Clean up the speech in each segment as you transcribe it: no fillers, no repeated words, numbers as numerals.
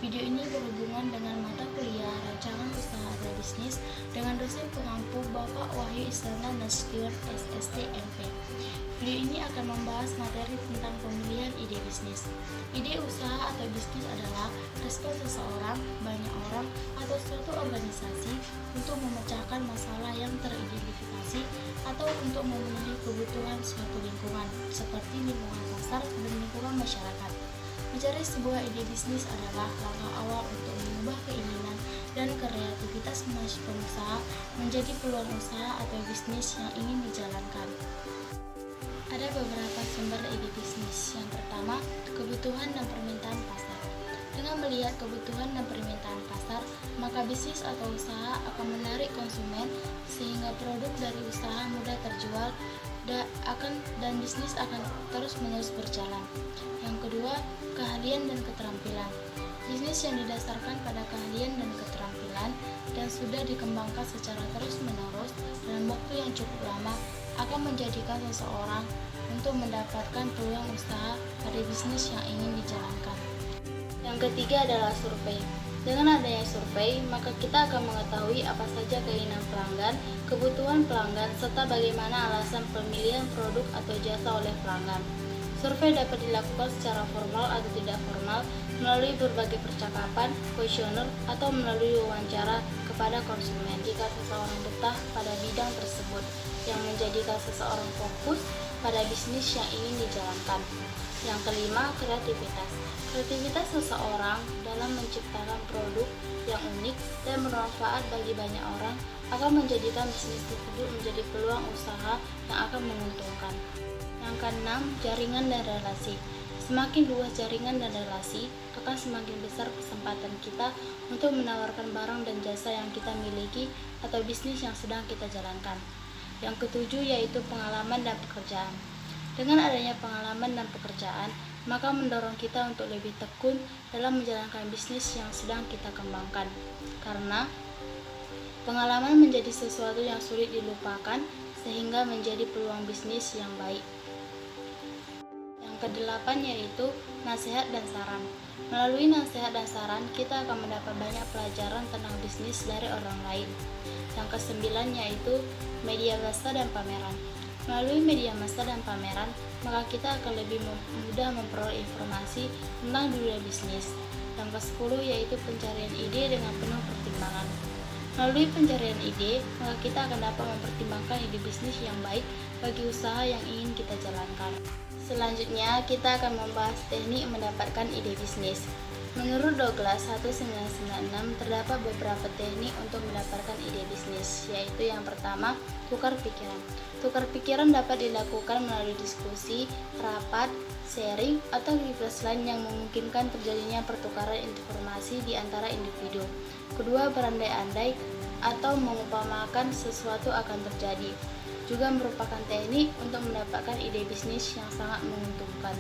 Video ini berhubungan dengan mata kuliah Rancangan Usaha atau Bisnis dengan dosen pengampu Bapak Wahyu Isana Nasution SST MP. Video ini akan membahas materi tentang pemilihan ide bisnis. Ide usaha atau bisnis adalah respon seseorang, banyak orang, atau suatu organisasi untuk memecahkan masalah yang teridentifikasi atau untuk memenuhi kebutuhan suatu lingkungan, seperti lingkungan pasar dan lingkungan masyarakat. Mencari sebuah ide bisnis adalah langkah awal untuk mengubah keinginan dan kreativitas pengusaha menjadi peluang usaha atau bisnis yang ingin dijalankan. Ada beberapa sumber ide bisnis. Yang pertama, kebutuhan dan permintaan pasar. Dengan melihat kebutuhan dan permintaan pasar, maka bisnis atau usaha akan menarik konsumen sehingga produk dari usaha mudah terjual dan bisnis akan terus-menerus berjalan. Yang kedua, keahlian dan keterampilan. Bisnis yang didasarkan pada keahlian dan keterampilan dan sudah dikembangkan secara terus-menerus dalam waktu yang cukup lama akan menjadikan seseorang untuk mendapatkan peluang usaha pada bisnis yang ingin dijalankan. Yang ketiga adalah survei. Dengan adanya survei, maka kita akan mengetahui apa saja keinginan pelanggan, kebutuhan pelanggan, serta bagaimana alasan pemilihan produk atau jasa oleh pelanggan. Survei dapat dilakukan secara formal atau tidak formal, melalui berbagai percakapan, kuesioner, atau melalui wawancara kepada konsumen jika seseorang betah pada bidang tersebut, yang menjadikan seseorang fokus pada bisnis yang ingin dijalankan. Yang kelima, kreativitas. Kreativitas seseorang dalam menciptakan produk yang unik dan bermanfaat bagi banyak orang akan menjadikan bisnis tersebut menjadi peluang usaha yang akan menguntungkan. Yang keenam, jaringan dan relasi. Semakin luas jaringan dan relasi, akan semakin besar kesempatan kita untuk menawarkan barang dan jasa yang kita miliki atau bisnis yang sedang kita jalankan. Yang ketujuh yaitu pengalaman dan pekerjaan. Dengan adanya pengalaman dan pekerjaan, maka mendorong kita untuk lebih tekun dalam menjalankan bisnis yang sedang kita kembangkan. Karena pengalaman menjadi sesuatu yang sulit dilupakan sehingga menjadi peluang bisnis yang baik. Yang kedelapan yaitu nasihat dan saran. Melalui nasihat dan saran, kita akan mendapat banyak pelajaran tentang bisnis dari orang lain. Yang kesembilan yaitu media massa dan pameran. Melalui media massa dan pameran, maka kita akan lebih mudah memperoleh informasi tentang dunia bisnis. Yang ke-10 yaitu pencarian ide dengan penuh pertimbangan. Melalui pencarian ide, maka kita akan dapat mempertimbangkan ide bisnis yang baik bagi usaha yang ingin kita jalankan. Selanjutnya, kita akan membahas teknik mendapatkan ide bisnis. Menurut Douglas 1996, terdapat beberapa teknik untuk mendapatkan ide bisnis, yaitu yang pertama, tukar pikiran. Tukar pikiran dapat dilakukan melalui diskusi, rapat, sharing, atau aktivitas lain yang memungkinkan terjadinya pertukaran informasi di antara individu. Kedua, berandai-andai atau mengumpamakan sesuatu akan terjadi, juga merupakan teknik untuk mendapatkan ide bisnis yang sangat menguntungkan.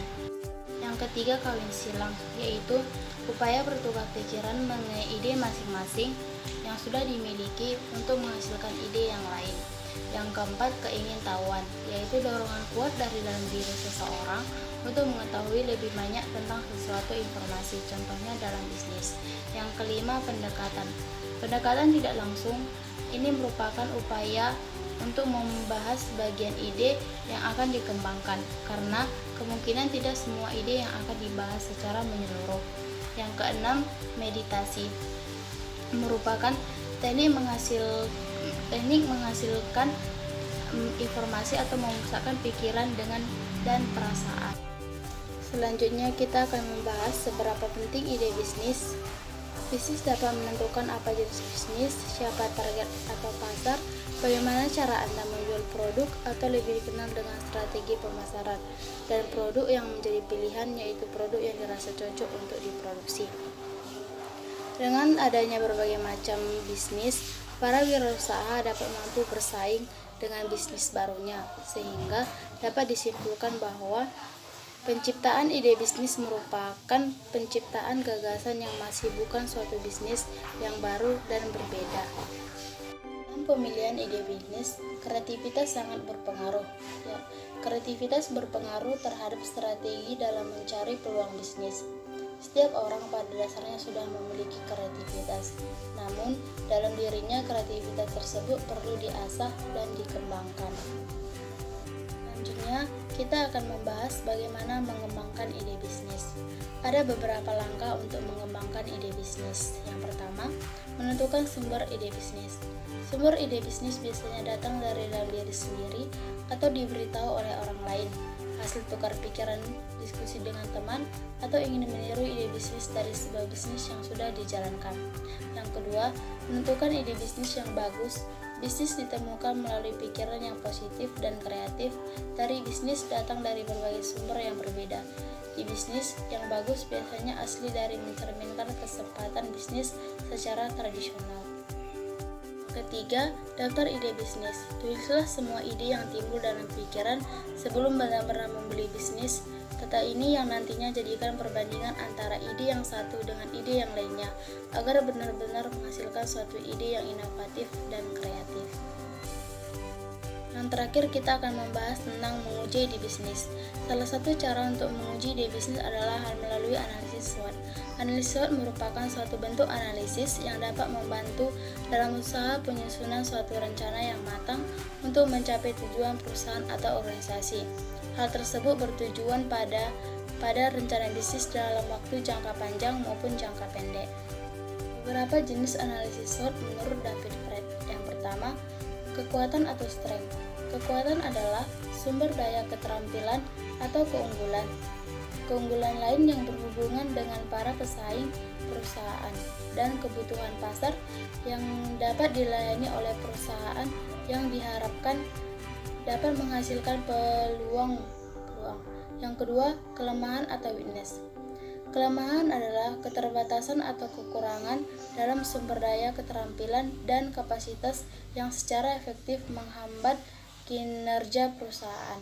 Yang ketiga, kawin silang, yaitu upaya bertukar pikiran mengenai ide masing-masing yang sudah dimiliki untuk menghasilkan ide yang lain. Yang keempat, keingintahuan, yaitu dorongan kuat dari dalam diri seseorang untuk mengetahui lebih banyak tentang sesuatu informasi, contohnya dalam bisnis. Yang kelima, pendekatan. Pendekatan tidak langsung, ini merupakan upaya untuk membahas bagian ide yang akan dikembangkan, karena kemungkinan tidak semua ide yang akan dibahas secara menyeluruh. Yang keenam, meditasi, merupakan teknik menghasilkan informasi atau memusatkan pikiran dan perasaan. Selanjutnya kita akan membahas seberapa penting ide bisnis. Bisnis dapat menentukan apa jenis bisnis, siapa target atau pasar, bagaimana cara Anda menjual produk atau lebih dikenal dengan strategi pemasaran, dan produk yang menjadi pilihan yaitu produk yang dirasa cocok untuk diproduksi. Dengan adanya berbagai macam bisnis, para wirausaha dapat mampu bersaing dengan bisnis barunya, sehingga dapat disimpulkan bahwa penciptaan ide bisnis merupakan penciptaan gagasan yang masih bukan suatu bisnis yang baru dan berbeda. Dalam pemilihan ide bisnis, kreativitas sangat berpengaruh. Ya, kreativitas berpengaruh terhadap strategi dalam mencari peluang bisnis. Setiap orang pada dasarnya sudah memiliki kreativitas, namun dalam dirinya kreativitas tersebut perlu diasah dan dikembangkan. Selanjutnya, kita akan membahas bagaimana mengembangkan ide bisnis. Ada beberapa langkah untuk mengembangkan ide bisnis. Yang pertama, menentukan sumber ide bisnis. Sumber ide bisnis biasanya datang dari dalam diri sendiri atau diberitahu oleh orang lain, hasil tukar pikiran, diskusi dengan teman, atau ingin meniru ide bisnis dari sebuah bisnis yang sudah dijalankan. Yang kedua, menentukan ide bisnis yang bagus. Bisnis ditemukan melalui pikiran yang positif dan kreatif. Dari bisnis datang dari berbagai sumber yang berbeda. Di bisnis yang bagus biasanya asli dari mencerminkan kesempatan bisnis secara tradisional. Ketiga, daftar ide bisnis. Tulislah semua ide yang timbul dalam pikiran sebelum benar-benar membeli bisnis. Data ini yang nantinya jadikan perbandingan antara ide yang satu dengan ide yang lainnya, agar benar-benar menghasilkan suatu ide yang inovatif dan kreatif. Yang terakhir, kita akan membahas tentang menguji ide bisnis. Salah satu cara untuk menguji ide bisnis adalah melalui analisis SWOT. Analisis SWOT merupakan suatu bentuk analisis yang dapat membantu dalam usaha penyusunan suatu rencana yang matang untuk mencapai tujuan perusahaan atau organisasi. Hal tersebut bertujuan pada rencana bisnis dalam waktu jangka panjang maupun jangka pendek. Beberapa jenis analisis SWOT menurut David Fred. Yang pertama, kekuatan atau strength. Kekuatan adalah sumber daya keterampilan atau keunggulan. Keunggulan lain yang berhubungan dengan para pesaing perusahaan dan kebutuhan pasar yang dapat dilayani oleh perusahaan yang diharapkan dapat menghasilkan peluang. Yang kedua, kelemahan atau weakness. Kelemahan adalah keterbatasan atau kekurangan dalam sumber daya keterampilan dan kapasitas yang secara efektif menghambat kinerja perusahaan.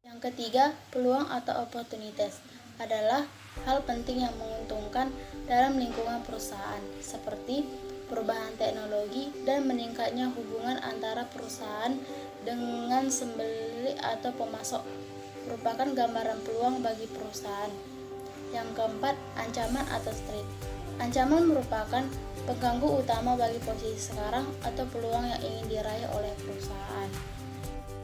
Yang ketiga, peluang atau opportunities adalah hal penting yang menguntungkan dalam lingkungan perusahaan, seperti perubahan teknologi dan meningkatnya hubungan antara perusahaan dengan pembeli atau pemasok, merupakan gambaran peluang bagi perusahaan. Yang keempat, ancaman atau threat. Ancaman merupakan pengganggu utama bagi posisi sekarang atau peluang yang ingin diraih oleh perusahaan.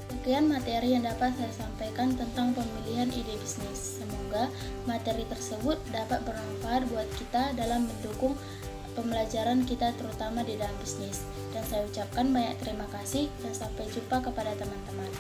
Sekian materi yang dapat saya sampaikan tentang pemilihan ide bisnis. Semoga materi tersebut dapat bermanfaat buat kita dalam mendukung pembelajaran kita terutama di dalam bisnis. Dan saya ucapkan banyak terima kasih dan sampai jumpa kepada teman-teman.